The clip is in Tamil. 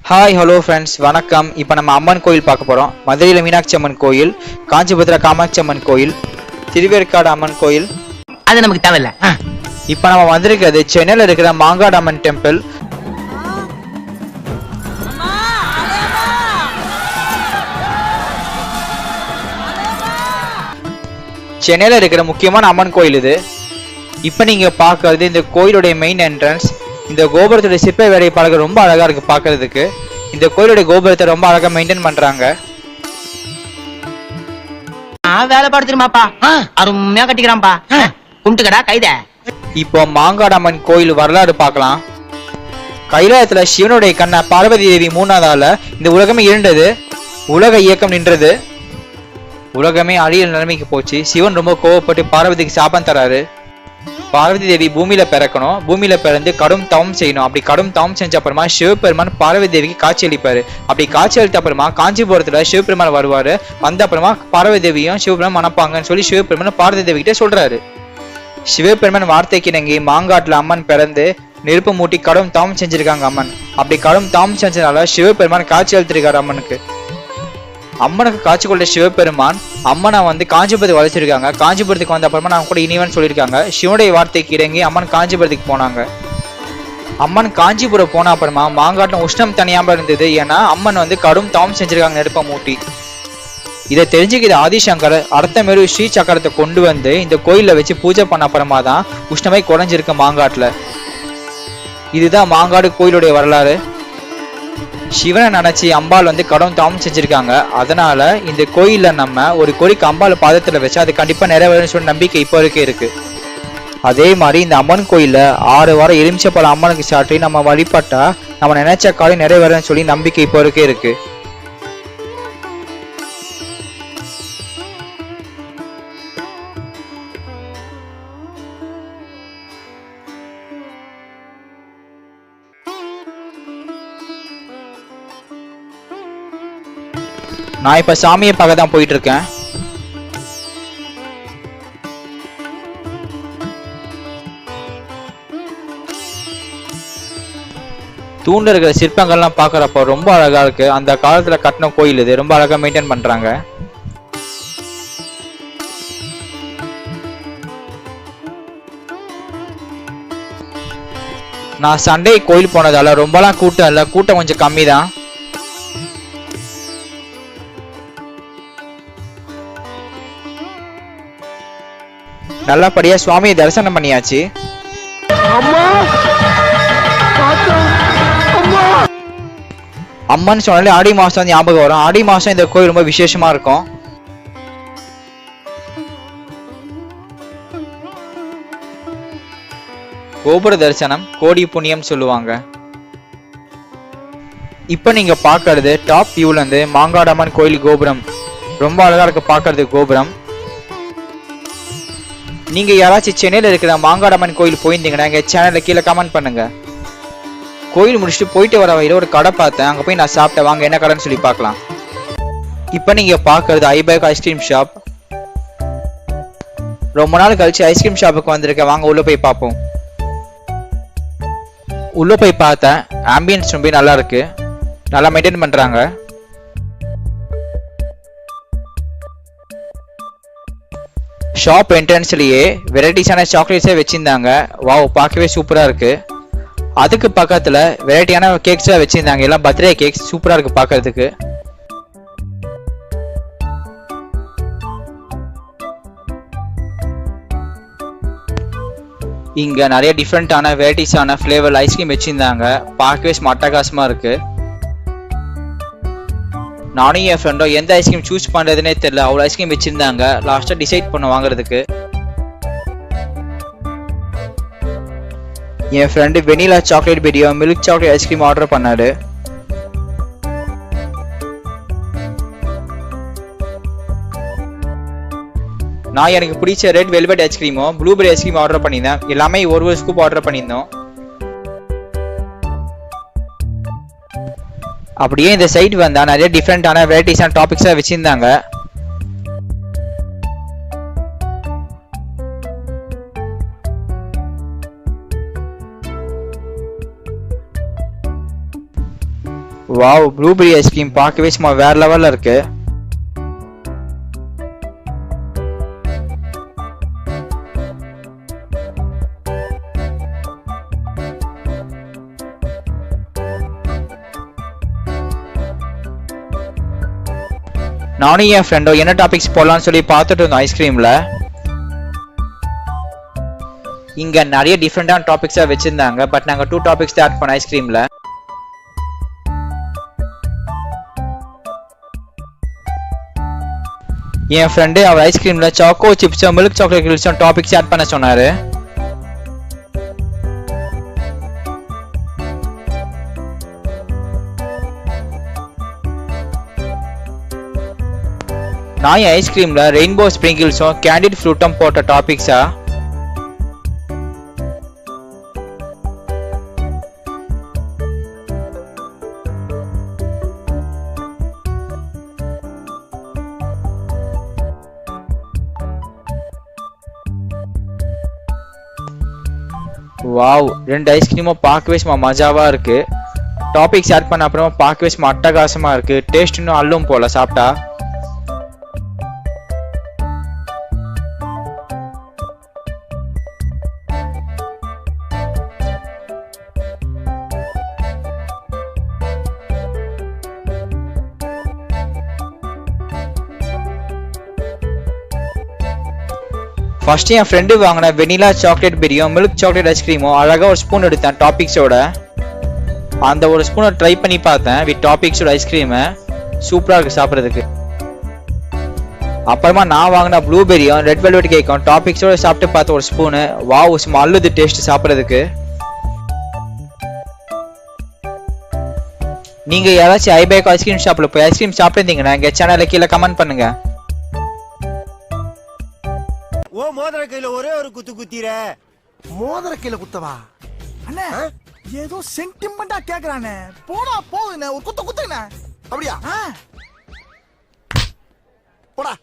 ஹாய் ஹலோ ஃப்ரெண்ட்ஸ் வணக்கம். இப்போ நம்ம அம்மன் கோயில் பார்க்க போகிறோம். மதுரையில் மீனாட்சி அம்மன் கோயில், காஞ்சிபுரத்தில் காமாட்சி அம்மன் கோயில், திருவேற்காடு அம்மன் கோயில். அது நமக்கு தேவையில்ல. இப்போ நம்ம வந்திருக்கிறது சென்னையில் இருக்கிற மாங்காடு அம்மன் டெம்பிள். சென்னையில் இருக்கிற முக்கியமான அம்மன் கோயில் இது. இப்போ நீங்கள் பார்க்கறது இந்த கோயிலுடைய மெயின் என்ட்ரன்ஸ். இந்த கோபுரத்துடைய சிற்ப வேலைப்பாடுகள் ரொம்ப அழகா இருக்கு பார்க்கறதுக்கு. இந்த கோயிலுடைய கோபுரத்தை ரொம்ப அழகா மெயின்டைன் பண்றாங்க. வேலை பாடு தெரியுமாப்பா, அருமையா கட்டிக்கிறான்ப்பா. கும்பிட்டுக்கடா கைத. இப்போ மாங்காடு அம்மன் கோயில் வரலாறு பார்க்கலாம். கைலாயத்துல சிவனுடைய கண்ண பார்வதி தேவி மூணாதால இந்த உலகமே இருண்டது, உலக இயக்கம் நின்றது, உலகமே அழியல் நிலைமைக்கு போச்சு. சிவன் ரொம்ப கோவப்பட்டு பார்வதிக்கு சாபம் தராரு. பார்வதி தேவி பூமியில பிறக்கணும், பூமியில பிறந்து கடும் தவம் செய்யணும். அப்படி கடும் தவம் செஞ்ச அப்புறமா சிவபெருமான் பார்வதி தேவிக்கு காட்சி அளிப்பாரு. அப்படி காட்சி அளித்த அப்புறமா காஞ்சிபுரத்துல சிவபெருமான் வருவாரு. வந்த அப்புறமா பார்வதி தேவியும் சிவபெருமான் மணப்பாங்கன்னு சொல்லி சிவபெருமான் பார்வதி தேவி கிட்ட சொல்றாரு. சிவபெருமான் வார்த்தைக்கு இணங்கி மாங்காட்டுல அம்மன் பிறந்து நெருப்பு மூட்டி கடும் தவம் செஞ்சிருக்காங்க அம்மன். அப்படி கடும் தவம் செஞ்சதுனால சிவபெருமான் காட்சி அளித்திருக்காரு அம்மனுக்கு. அம்மனுக்கு காட்சி கொண்ட சிவபெருமான் அம்மனை காஞ்சிபுரத்துக்கு வளைச்சிருக்காங்க. காஞ்சிபுரத்துக்கு வந்த அப்புறமா நான் கூட இனிவன் சொல்லியிருக்காங்க. சிவனுடைய வார்த்தைக்கு இறங்கி அம்மன் காஞ்சிபுரத்துக்கு போனாங்க. அம்மன் காஞ்சிபுரம் போன அப்புறமா மாங்காட்டில் உஷ்ணம் தனியாம இருந்தது. ஏன்னா அம்மன் கடும் தவம் செஞ்சிருக்காங்க நெருப்ப மூட்டி. இதை தெரிஞ்சுக்கிற ஆதிசங்கர் அர்த்தமேரு ஸ்ரீ சக்கரத்தை கொண்டு வந்து இந்த கோயில வச்சு பூஜை பண்ண அப்புறமா தான் உஷ்ணமை குறைஞ்சிருக்கு மாங்காட்டுல. இதுதான் மாங்காடு கோயிலுடைய வரலாறு. சிவனை நினைச்சு அம்பாள் கடும் தவம் செஞ்சிருக்காங்க. அதனால இந்த கோயில்ல நம்ம ஒரு கோரிக்கை அம்பாள் பாதத்துல வச்சு அது கண்டிப்பா நிறைவேறும் சொல்லி நம்பிக்கை இப்போ இருக்கு. அதே மாதிரி இந்த அம்மன் கோயில்ல 6 வாரம் எலுமிச்சப்பழம் அம்மனுக்கு சாட்டி நம்ம வழிபட்டா நம்ம நினைச்ச காலம் நிறைவேறும் சொல்லி நம்பிக்கை இப்போ இருக்கு. நான் இப்ப சாமியை பார்க்க தான் போயிட்டு இருக்கேன். தூண்ல இருக்கிற சிற்பங்கள்லாம் பாக்குறப்ப ரொம்ப அழகா இருக்கு. அந்த காலத்துல கட்டின கோயில் இது, ரொம்ப அழகா மெயின்டைன் பண்றாங்க. நான் சண்டே கோயில் போனதால ரொம்பலாம் கூட்டம் இல்ல, கூட்டம் கொஞ்சம் கம்மி தான். நல்லபடியா சுவாமியை தரிசனம் பண்ணியாச்சு. அம்மன் சொன்னாலே ஆடி மாசம் ஞாபகம் வரும். ஆடி மாசம் இந்த கோயில் ரொம்ப விசேஷமா இருக்கும். கோபுர தரிசனம் கோடி புண்ணியம் சொல்லுவாங்க. இப்ப நீங்க பாக்குறது டாப் வியூல இருந்து மாங்காடு அம்மன் கோயில் கோபுரம். ரொம்ப அழகா இருக்கு பாக்குறது கோபுரம். நீங்க யாராச்சும் சென்னையில இருக்கிற மாங்காடு அம்மன் கோயில் போயிருந்தீங்கன்னா எங்க சேனல்ல கீழே கமெண்ட் பண்ணுங்க. கோயில் முடிச்சுட்டு போயிட்டு வர வழியில ஒரு கடை பார்த்தேன், அங்க போய் நான் சாப்பிட்டேன். வாங்க என்ன கடைன்னு சொல்லி பார்க்கலாம். இப்ப நீங்க பாக்குறது ஐபேக் ஐஸ்கிரீம் ஷாப். ரொம்ப நாள் கழிச்சு ஐஸ்கிரீம் ஷாப்புக்கு வந்திருக்கேன். வாங்க உள்ள போய் பார்ப்போம். உள்ள போய் பார்த்தேன், ஆம்பியன்ஸ் ரொம்ப நல்லா இருக்கு, நல்லா மெயின்டைன் பண்றாங்க. ஷாப் என்ட்ரன்ஸ்லயே வெரைட்டிஸான சாக்லேட்ஸே வச்சிருந்தாங்க. வாவ், பார்க்கவே சூப்பரா இருக்கு. அதுக்கு பக்கத்துல வெரைட்டியான கேக்ஸா வச்சிருந்தாங்க, எல்லாம் பர்த்டே கேக்ஸ். சூப்பரா இருக்கு பார்க்கிறதுக்கு. இங்க நிறைய டிஃப்ரெண்டான வெரைட்டிஸான ஃபிளேவர் ஐஸ்கிரீம் வச்சிருந்தாங்க. பார்க்கவே அட்டகாசமா இருக்கு. நானும் என் ஃப்ரெண்டோ எந்த ஐஸ்கிரீம் சூஸ் பண்றதுனே தெரியல, அவ்வளோ ஐஸ்கிரீம் வச்சிருந்தாங்க. லாஸ்டா டிசைட் பண்ண வாங்குறதுக்கு. என் friend vanilla chocolate Ferrero milk chocolate ice cream order பண்ணாரு. நான் எனக்கு பிடிச்ச ரெட் வெல்வெட் ஐஸ்கிரீமும் ப்ளூபெரி ஐஸ்கிரீம் ஆர்டர் பண்ணியிருந்தேன். எல்லாமே ஒரு ஸ்கூப் ஆர்டர் பண்ணியிருந்தோம். அப்படியே இந்த சைட் வந்தா நிறைய டிஃப்ரெண்டான வெரைட்டிஸான டாபிக்ஸா வச்சிருந்தாங்க. வாவ், ப்ளூபெரி ஐஸ்கிரீம் பார்க்கவே சும்மா வேற லெவல்ல இருக்கு. நானும் என் ஃப்ரெண்டோ என்ன டாபிக்ஸ் போடலாம்னு சொல்லி பார்த்துட்டு இருந்தோம் ஐஸ்கிரீம்ல. இங்க நிறைய டிஃப்ரெண்டான டாபிக்ஸா வச்சிருந்தாங்க. பட் நாங்க 2 டாபிக்ஸ் தான் ஆட் பண்ண ஐஸ்கிரீம்ல. என் ஃப்ரெண்டு அவர் ஐஸ்கிரீம்ல சாக்கோ சிப்ஸும் மில்க் சாக்லேட் கிரில்ஸும் டாபிக்ஸ் ஆட் பண்ண சொன்னாரு. நான் என் ஐஸ்கிரீம்ல ரெயின்போ ஸ்ப்ரிங்கிள்ஸும் கேண்டிட் ஃப்ரூட்டும் போட்ட டாபிக்ஸா. வாவ், 2 ஐஸ்கிரீமும் பார்க்கவே சும்மா மஜாவா இருக்கு. டாபிக்ஸ் ஆட் பண்ண அப்புறமா பார்க்கவே சும்மா அட்டகாசமா இருக்கு. டேஸ்ட் இன்னும் அள்ளும் போல சாப்பிட்டா. ஃபர்ஸ்ட் என் ஃப்ரெண்டு வாங்கின வெனிலா சாக்லேட் பெரியும் மில்க் சாக்லேட் ஐஸ்கிரீமும் அழகா ஒரு ஸ்பூன் எடுத்தேன் டாபிக்ஸோட. அந்த ஒரு ஸ்பூனை ட்ரை பண்ணி பார்த்தேன் வித் டாபிக்ஸோட ஐஸ்கிரீமு. சூப்பரா இருக்கு சாப்பிட்றதுக்கு. அப்புறமா நான் வாங்கின ப்ளூபெரியும் ரெட் வெல்வெட் கேக்கும் டாபிக்ஸோட சாப்பிட்டு பார்த்த ஒரு ஸ்பூனு. வாவ், சும்மா அள்ளுது டேஸ்ட் சாப்பிட்றதுக்கு. நீங்க யாராச்சும் ஐபேக் ஐஸ்கிரீம் ஷாப்ல போய் ஐஸ்கிரீம் சாப்பிட்டுருந்தீங்கன்னா எங்க சேனல்ல கீழே கமெண்ட் பண்ணுங்க. ஓ மோதிர கையில ஒரே ஒரு குத்து குத்திர. மோதிர கையில குத்தவா? அண்ணே ஏதோ சென்டிமெண்டா கேக்குறானே. போடா போகுதுண்ணே, ஒரு குத்துங்கண்ணே. அப்படியா? போடா.